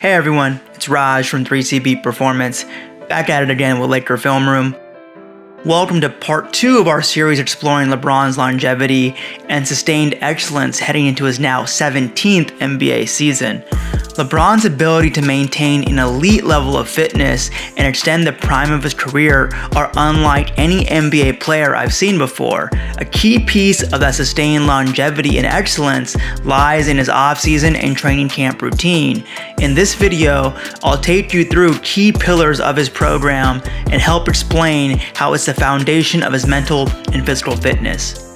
Hey everyone, it's Raj from 3CB Performance, back at it again with Laker Film Room. Welcome to part 2 of our series exploring LeBron's longevity and sustained excellence heading into his now 17th NBA season. LeBron's ability to maintain an elite level of fitness and extend the prime of his career are unlike any NBA player I've seen before. A key piece of that sustained longevity and excellence lies in his offseason and training camp routine. In this video, I'll take you through key pillars of his program and help explain how it's the foundation of his mental and physical fitness.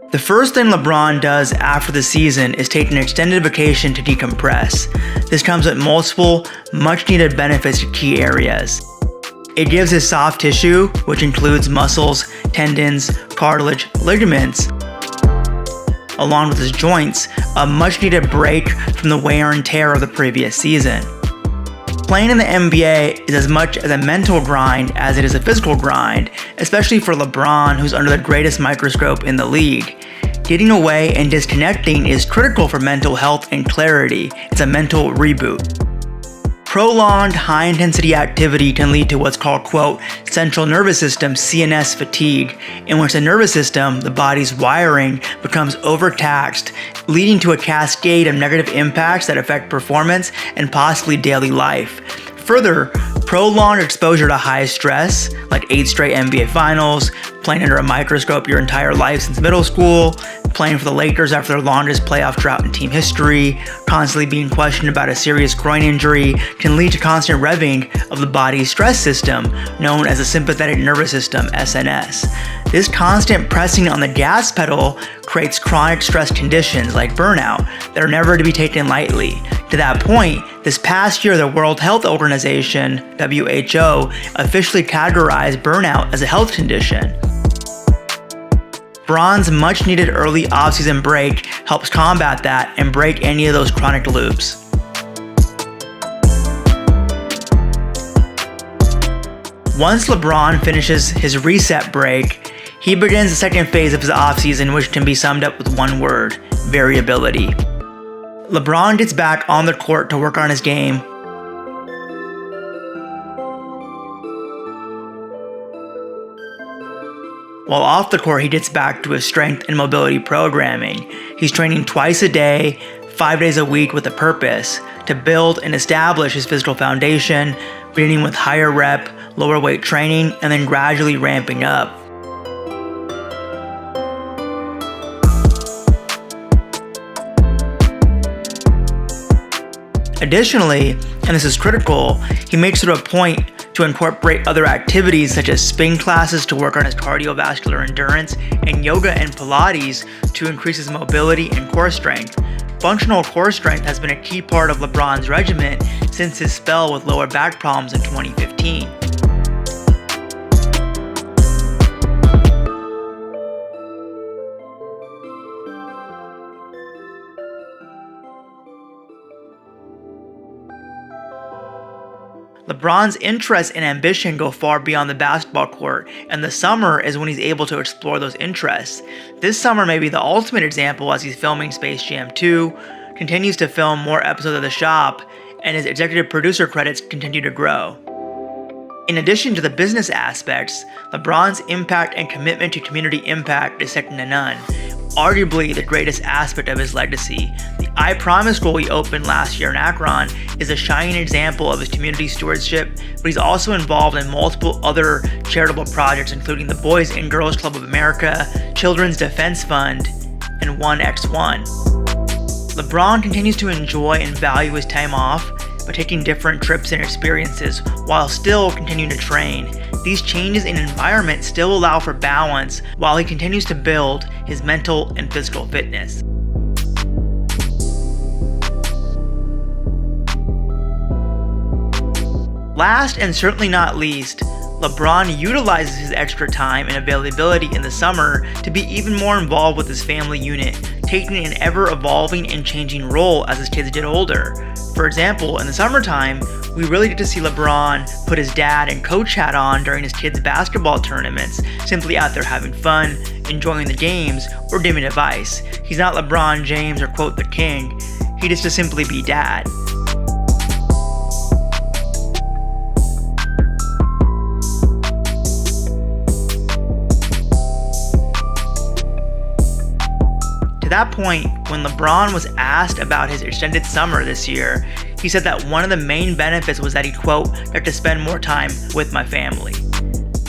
The first thing LeBron does after the season is take an extended vacation to decompress. This comes with multiple, much-needed benefits to key areas. It gives his soft tissue, which includes muscles, tendons, cartilage, ligaments, along with his joints, a much-needed break from the wear and tear of the previous season. Playing in the NBA is as much as a mental grind as it is a physical grind, especially for LeBron, who's under the greatest microscope in the league. Getting away and disconnecting is critical for mental health and clarity. It's a mental reboot. Prolonged high-intensity activity can lead to what's called, quote, central nervous system CNS fatigue, in which the nervous system, the body's wiring, becomes overtaxed, leading to a cascade of negative impacts that affect performance and possibly daily life. Further, prolonged exposure to high stress, like 8 straight NBA finals, playing under a microscope your entire life since middle school, playing for the Lakers after their longest playoff drought in team history, constantly being questioned about a serious groin injury, can lead to constant revving of the body's stress system, known as the sympathetic nervous system, SNS. This constant pressing on the gas pedal creates chronic stress conditions like burnout that are never to be taken lightly. To that point, this past year, the World Health Organization, WHO, officially categorized burnout as a health condition. LeBron's much-needed early offseason break helps combat that and break any of those chronic loops. Once LeBron finishes his reset break, he begins the second phase of his offseason, which can be summed up with one word: variability. LeBron gets back on the court to work on his game. While off the court, he gets back to his strength and mobility programming. He's training twice a day, 5 days a week with a purpose to build and establish his physical foundation, beginning with higher rep, lower weight training, and then gradually ramping up. Additionally, and this is critical, he makes it a point to incorporate other activities such as spin classes to work on his cardiovascular endurance and yoga and Pilates to increase his mobility and core strength. Functional core strength has been a key part of LeBron's regimen since his spell with lower back problems in 2015. LeBron's interest and ambition go far beyond the basketball court, and the summer is when he's able to explore those interests. This summer may be the ultimate example as he's filming Space Jam 2, continues to film more episodes of The Shop, and his executive producer credits continue to grow. In addition to the business aspects, LeBron's impact and commitment to community impact is second to none. Arguably the greatest aspect of his legacy. The I Promise school he opened last year in Akron is a shining example of his community stewardship, but he's also involved in multiple other charitable projects, including the Boys and Girls Club of America, Children's Defense Fund, and 1x1. LeBron continues to enjoy and value his time off by taking different trips and experiences while still continuing to train. These changes in environment still allow for balance while he continues to build his mental and physical fitness. Last and certainly not least, LeBron utilizes his extra time and availability in the summer to be even more involved with his family unit, taking an ever-evolving and changing role as his kids get older. For example, in the summertime, we really get to see LeBron put his dad and coach hat on during his kids' basketball tournaments, simply out there having fun, enjoying the games, or dimming a device. He's not LeBron James or quote the king. He just to simply be dad. To that point, when LeBron was asked about his extended summer this year, he said that one of the main benefits was that he, quote, got to spend more time with my family.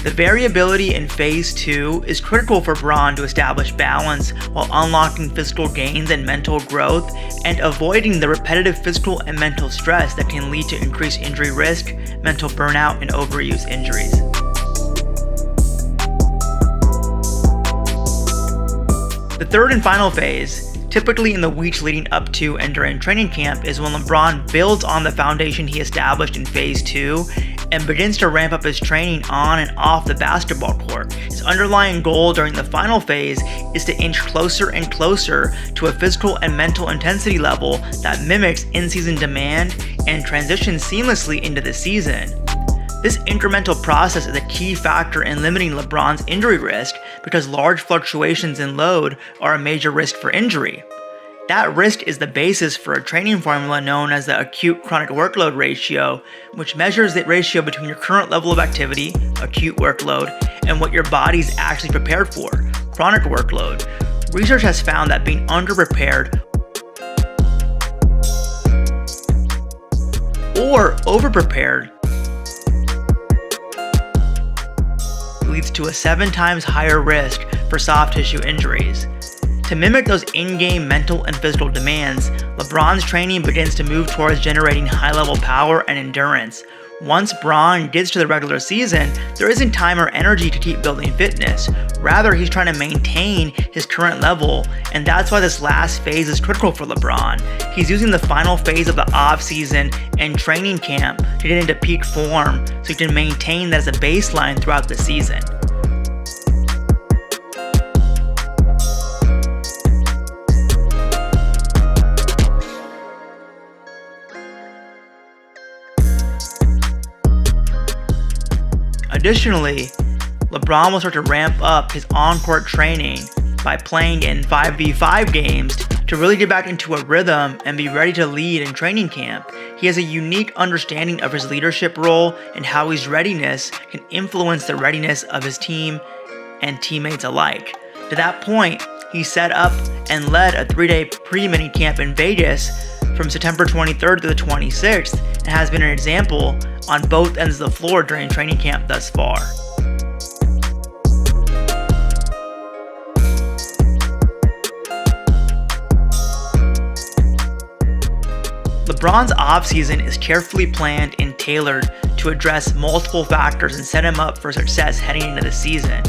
The variability in Phase 2 is critical for Bron to establish balance while unlocking physical gains and mental growth and avoiding the repetitive physical and mental stress that can lead to increased injury risk, mental burnout, and overuse injuries. The third and final phase, typically in the weeks leading up to and during training camp, is when LeBron builds on the foundation he established in Phase 2 and begins to ramp up his training on and off the basketball court. His underlying goal during the final phase is to inch closer and closer to a physical and mental intensity level that mimics in-season demand and transitions seamlessly into the season. This incremental process is a key factor in limiting LeBron's injury risk because large fluctuations in load are a major risk for injury. That risk is the basis for a training formula known as the acute chronic workload ratio, which measures the ratio between your current level of activity, acute workload, and what your body's actually prepared for, chronic workload. Research has found that being underprepared or overprepared leads to a 7 times higher risk for soft tissue injuries. To mimic those in-game mental and physical demands, LeBron's training begins to move towards generating high-level power and endurance. Once Bron gets to the regular season, there isn't time or energy to keep building fitness. Rather, he's trying to maintain his current level, and that's why this last phase is critical for LeBron. He's using the final phase of the off-season and training camp to get into peak form so he can maintain that as a baseline throughout the season. Additionally, LeBron will start to ramp up his on-court training by playing in 5v5 games to really get back into a rhythm and be ready to lead in training camp. He has a unique understanding of his leadership role and how his readiness can influence the readiness of his team and teammates alike. To that point, he set up and led a 3-day pre-mini camp in Vegas from September 23rd to the 26th and has been an example on both ends of the floor during training camp thus far. LeBron's offseason is carefully planned and tailored to address multiple factors and set him up for success heading into the season.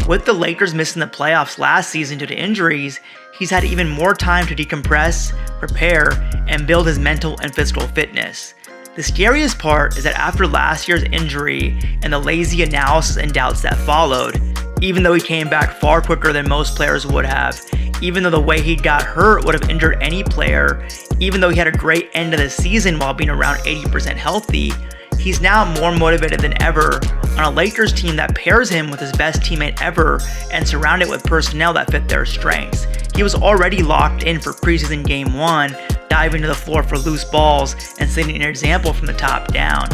With the Lakers missing the playoffs last season due to injuries, he's had even more time to decompress, prepare, and build his mental and physical fitness. The scariest part is that after last year's injury and the lazy analysis and doubts that followed, even though he came back far quicker than most players would have, even though the way he got hurt would have injured any player, even though he had a great end of the season while being around 80% healthy, he's now more motivated than ever on a Lakers team that pairs him with his best teammate ever and surrounded with personnel that fit their strengths. He was already locked in for preseason Game 1, diving to the floor for loose balls and setting an example from the top down.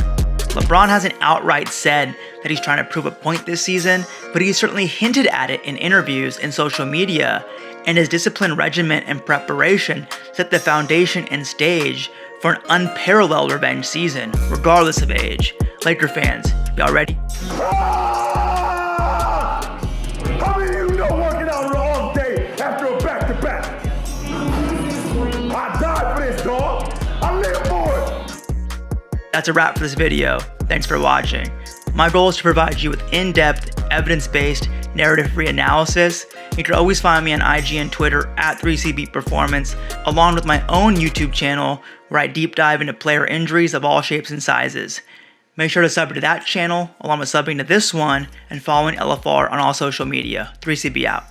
LeBron hasn't outright said that he's trying to prove a point this season, but he's certainly hinted at it in interviews and social media, and his disciplined regimen and preparation set the foundation and stage for an unparalleled revenge season, regardless of age. Laker fans, y'all ready? How many of you know working out all day after a back-to-back? I died for this, dog. I live for it. That's a wrap for this video. Thanks for watching. My goal is to provide you with in-depth, evidence-based, narrative-free analysis. You can always find me on IG and Twitter at 3CBPerformance, along with my own YouTube channel where I deep dive into player injuries of all shapes and sizes. Make sure to sub to that channel, along with subbing to this one and following LFR on all social media. 3CB out.